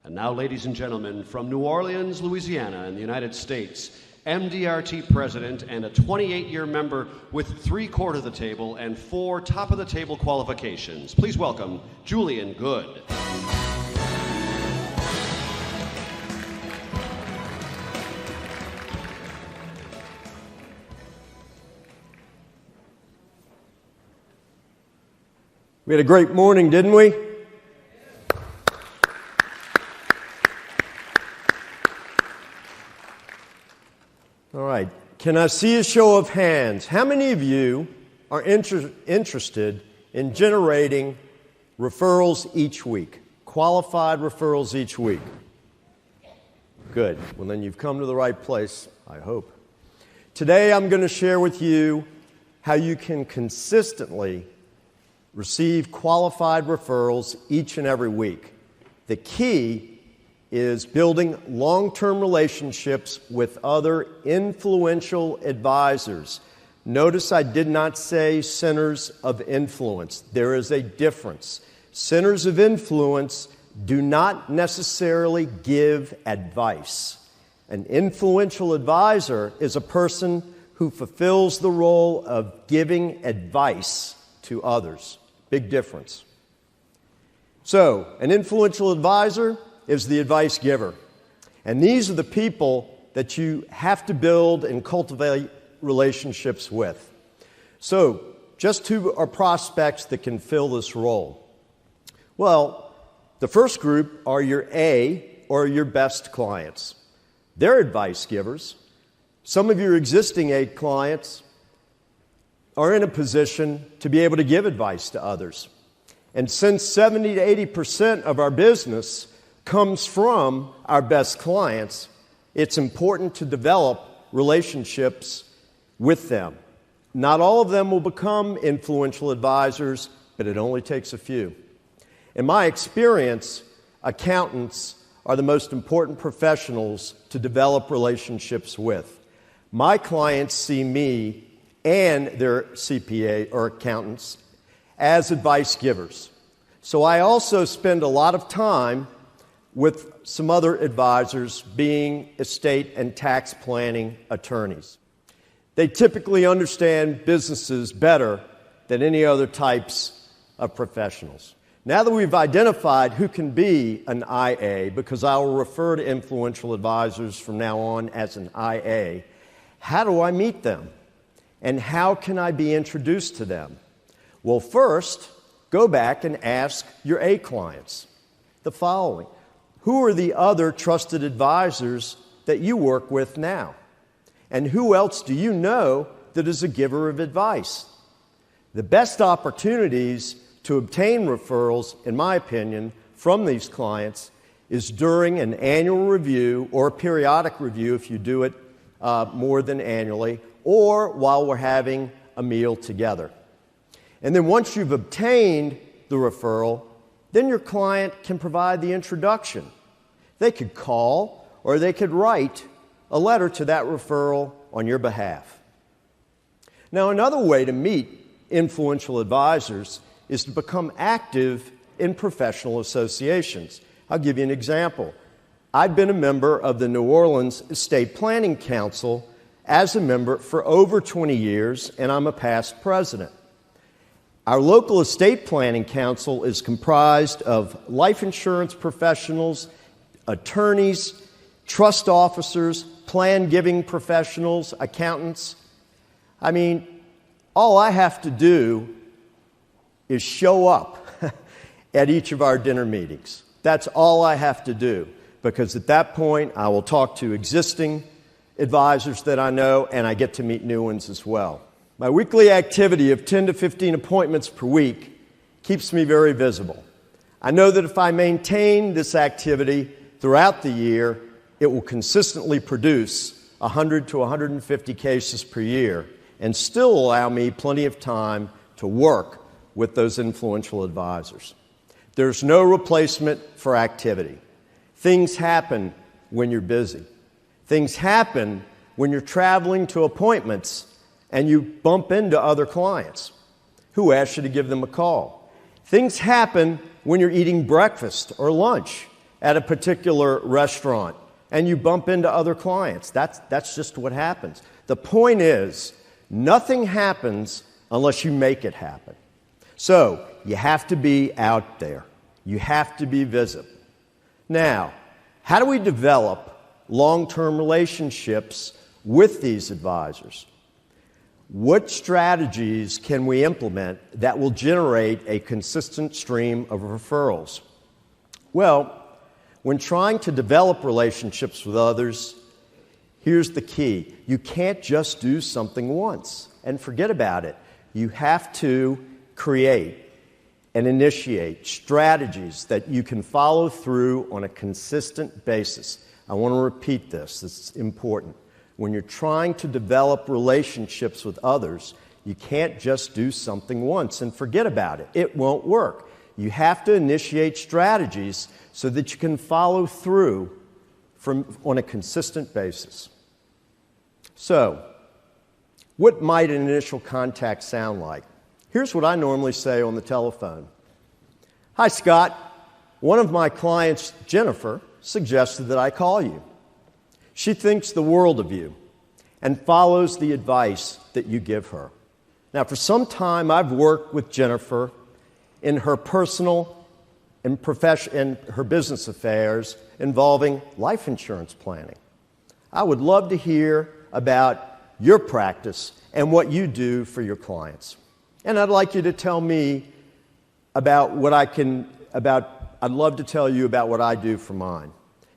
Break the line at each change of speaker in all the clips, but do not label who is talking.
And now, ladies and gentlemen, from New Orleans, Louisiana, in the United States, MDRT president and a 28-year member with 3 quarter of the table and 4 top of the table qualifications. Please welcome Julian Good.
We had a great morning, didn't we? All right. Can I see a show of hands? How many of you are interested in generating referrals each week, qualified referrals each week? Good. Well, then you've come to the right place, I hope. Today I'm going to share with you how you can consistently receive qualified referrals each and every week. The key is building long-term relationships with other influential advisors. Notice I did not say centers of influence. There is a difference. Centers of influence do not necessarily give advice. An influential advisor is a person who fulfills the role of giving advice to others. Big difference. So, an influential advisor is the advice giver. And these are the people that you have to build and cultivate relationships with. So, just who are prospects that can fill this role? Well, the first group are your A or your best clients. They're advice givers. Some of your existing A clients are in a position to be able to give advice to others. And since 70 to 80% of our business comes from our best clients, it's important to develop relationships with them. Not all of them will become influential advisors, but it only takes a few. In my experience, accountants are the most important professionals to develop relationships with. My clients see me and their CPA or accountants as advice givers. So I also spend a lot of time with some other advisors being estate and tax planning attorneys. They typically understand businesses better than any other types of professionals. Now that we've identified who can be an IA, because I will refer to influential advisors from now on as an IA, how do I meet them? And how can I be introduced to them? Well, first, go back and ask your A clients the following. Who are the other trusted advisors that you work with now? And who else do you know that is a giver of advice? The best opportunities to obtain referrals, in my opinion, from these clients is during an annual review or a periodic review if you do it more than annually, or while we're having a meal together. And then once you've obtained the referral, then your client can provide the introduction. They could call or they could write a letter to that referral on your behalf. Now, another way to meet influential advisors is to become active in professional associations. I'll give you an example. I've been a member of the New Orleans Estate Planning Council as a member for over 20 years, and I'm a past president. Our local estate planning council is comprised of life insurance professionals, attorneys, trust officers, plan giving professionals, accountants. I mean, all I have to do is show up at each of our dinner meetings. That's all I have to do, because at that point I will talk to existing advisors that I know, and I get to meet new ones as well. My weekly activity of 10 to 15 appointments per week keeps me very visible. I know that if I maintain this activity throughout the year, it will consistently produce 100 to 150 cases per year and still allow me plenty of time to work with those influential advisors. There's no replacement for activity. Things happen when you're busy. Things happen when you're traveling to appointments and you bump into other clients. Who asked you to give them a call? Things happen when you're eating breakfast or lunch at a particular restaurant and you bump into other clients. That's just what happens. The point is, nothing happens unless you make it happen. So, you have to be out there. You have to be visible. Now, how do we develop long-term relationships with these advisors? What strategies can we implement that will generate a consistent stream of referrals? Well, when trying to develop relationships with others, here's the key. You can't just do something once and forget about it. You have to create and initiate strategies that you can follow through on a consistent basis. I want to repeat this. It's important. When you're trying to develop relationships with others, you can't just do something once and forget about it. It won't work. You have to initiate strategies so that you can follow through on a consistent basis. So, what might an initial contact sound like? Here's what I normally say on the telephone. Hi, Scott. One of my clients, Jennifer, suggested that I call you. She thinks the world of you and follows the advice that you give her. Now, for some time, I've worked with Jennifer in her personal and her business affairs involving life insurance planning. I would love to hear about your practice and what you do for your clients. And I'd like you to tell me about I'd love to tell you about what I do for mine.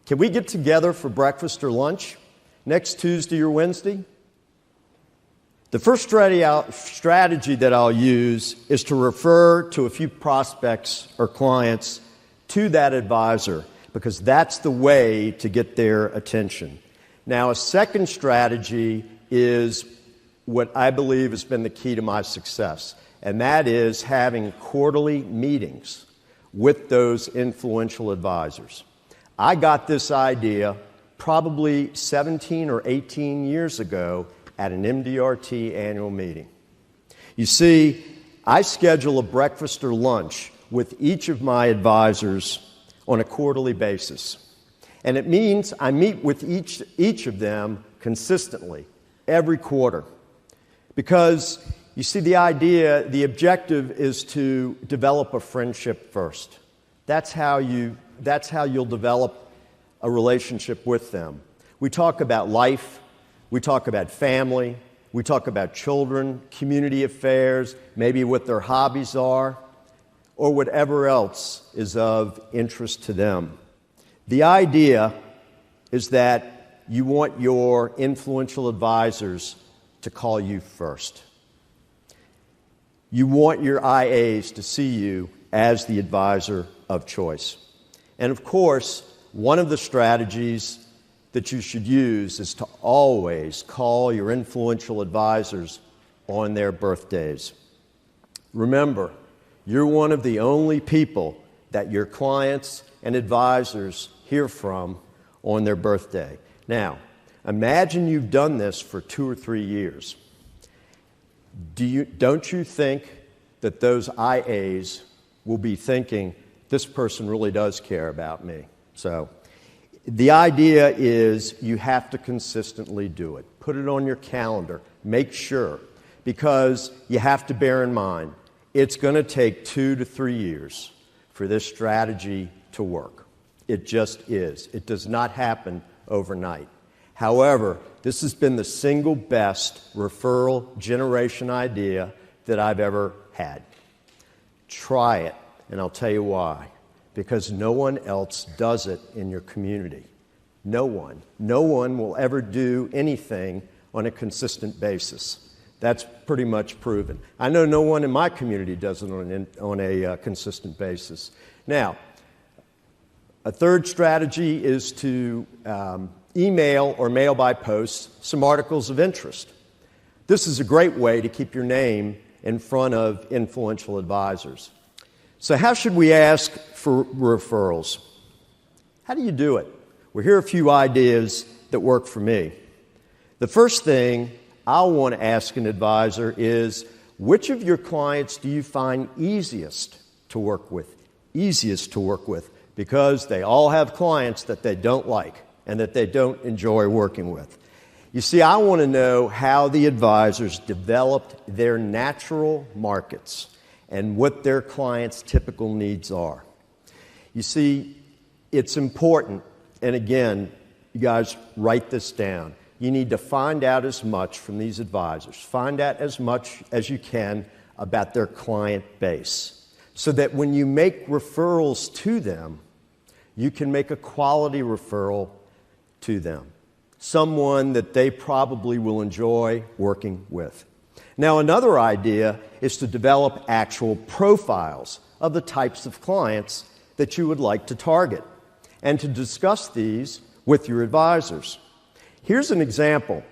Can we get together for breakfast or lunch next Tuesday or Wednesday? The first strategy that I'll use is to refer to a few prospects or clients to that advisor, because that's the way to get their attention. Now, a second strategy is what I believe has been the key to my success, and that is having quarterly meetings with those influential advisors. I got this idea probably 17 or 18 years ago at an MDRT annual meeting. You see, I schedule a breakfast or lunch with each of my advisors on a quarterly basis. And it means I meet with each of them consistently, every quarter. Because, you see, the objective is to develop a friendship first. That's how you'll develop a relationship with them. We talk about life, we talk about family, we talk about children, community affairs, maybe what their hobbies are, or whatever else is of interest to them. The idea is that you want your influential advisors to call you first. You want your IAs to see you as the advisor of choice. And of course, one of the strategies that you should use is to always call your influential advisors on their birthdays. Remember, you're one of the only people that your clients and advisors hear from on their birthday. Now, imagine you've done this for 2 or 3 years. Don't you think that those IAs will be thinking, this person really does care about me? So, the idea is you have to consistently do it. Put it on your calendar. Make sure. Because you have to bear in mind, it's going to take 2 to 3 years for this strategy to work. It just is. It does not happen overnight. However, this has been the single best referral generation idea that I've ever had. Try it, and I'll tell you why. Because no one else does it in your community. No one. No one will ever do anything on a consistent basis. That's pretty much proven. I know no one in my community does it on a consistent basis. Now, a third strategy is to email or mail by post some articles of interest. This is a great way to keep your name in front of influential advisors. So how should we ask for referrals? How do you do it? Well, here are a few ideas that work for me. The first thing I'll want to ask an advisor is, which of your clients do you find easiest to work with? Easiest to work with. because they all have clients that they don't like and that they don't enjoy working with. You see, I want to know how the advisors developed their natural markets and what their clients' typical needs are. You see, it's important, and again, you guys write this down. You need to find out as much from these advisors. Find out as much as you can about their client base so that when you make referrals to them, you can make a quality referral to them, someone that they probably will enjoy working with. Now, another idea is to develop actual profiles of the types of clients that you would like to target and to discuss these with your advisors. Here's an example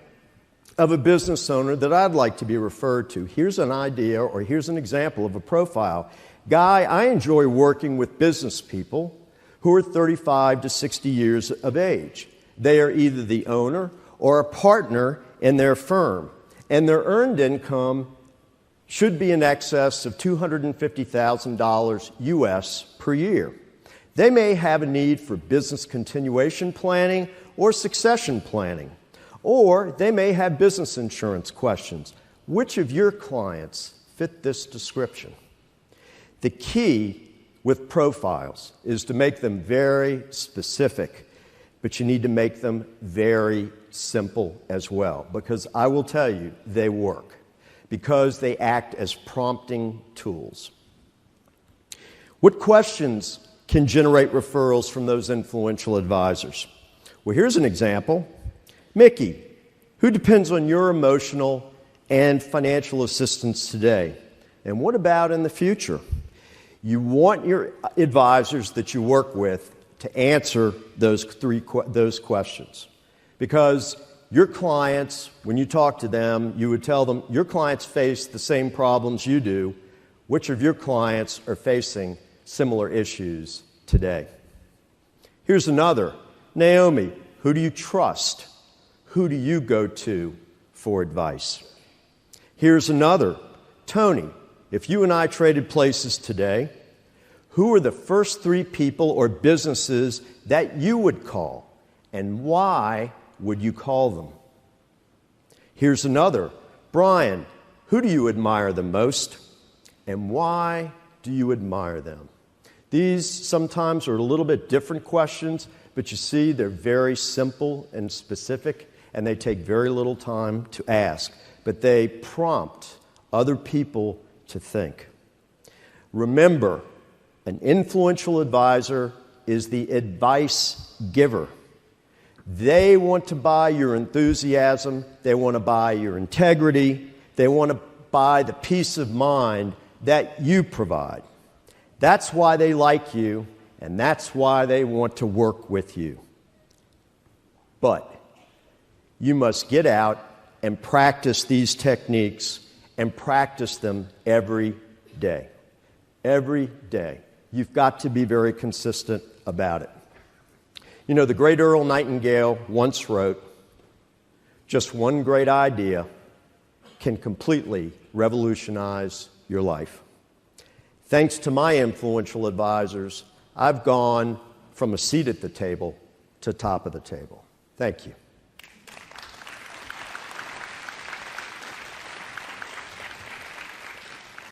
of a business owner that I'd like to be referred to. Here's an idea, or here's an example of a profile. Guy, I enjoy working with business people who are 35 to 60 years of age. They are either the owner or a partner in their firm, and their earned income should be in excess of $250,000 US per year. They may have a need for business continuation planning or succession planning, or they may have business insurance questions. Which of your clients fit this description? The key with profiles is to make them very specific, but you need to make them very simple as well, because I will tell you, they work, because they act as prompting tools. What questions can generate referrals from those influential advisors? Well, here's an example. Mickey, who depends on your emotional and financial assistance today? And what about in the future? You want your advisors that you work with to answer those questions. Because your clients, when you talk to them, you would tell them, your clients face the same problems you do. Which of your clients are facing similar issues today? Here's another. Naomi, who do you trust? Who do you go to for advice? Here's another. Tony, if you and I traded places today, who are the first 3 people or businesses that you would call, and why would you call them? Here's another. Brian, who do you admire the most, and why do you admire them? These sometimes are a little bit different questions, but you see they're very simple and specific, and they take very little time to ask, but they prompt other people to think. Remember, an influential advisor is the advice giver. They want to buy your enthusiasm, they want to buy your integrity, they want to buy the peace of mind that you provide. That's why they like you, and that's why they want to work with you. But you must get out and practice these techniques and practice them every day. Every day. You've got to be very consistent about it. You know, the great Earl Nightingale once wrote, "Just one great idea can completely revolutionize your life." Thanks to my influential advisors, I've gone from a seat at the table to top of the table. Thank you.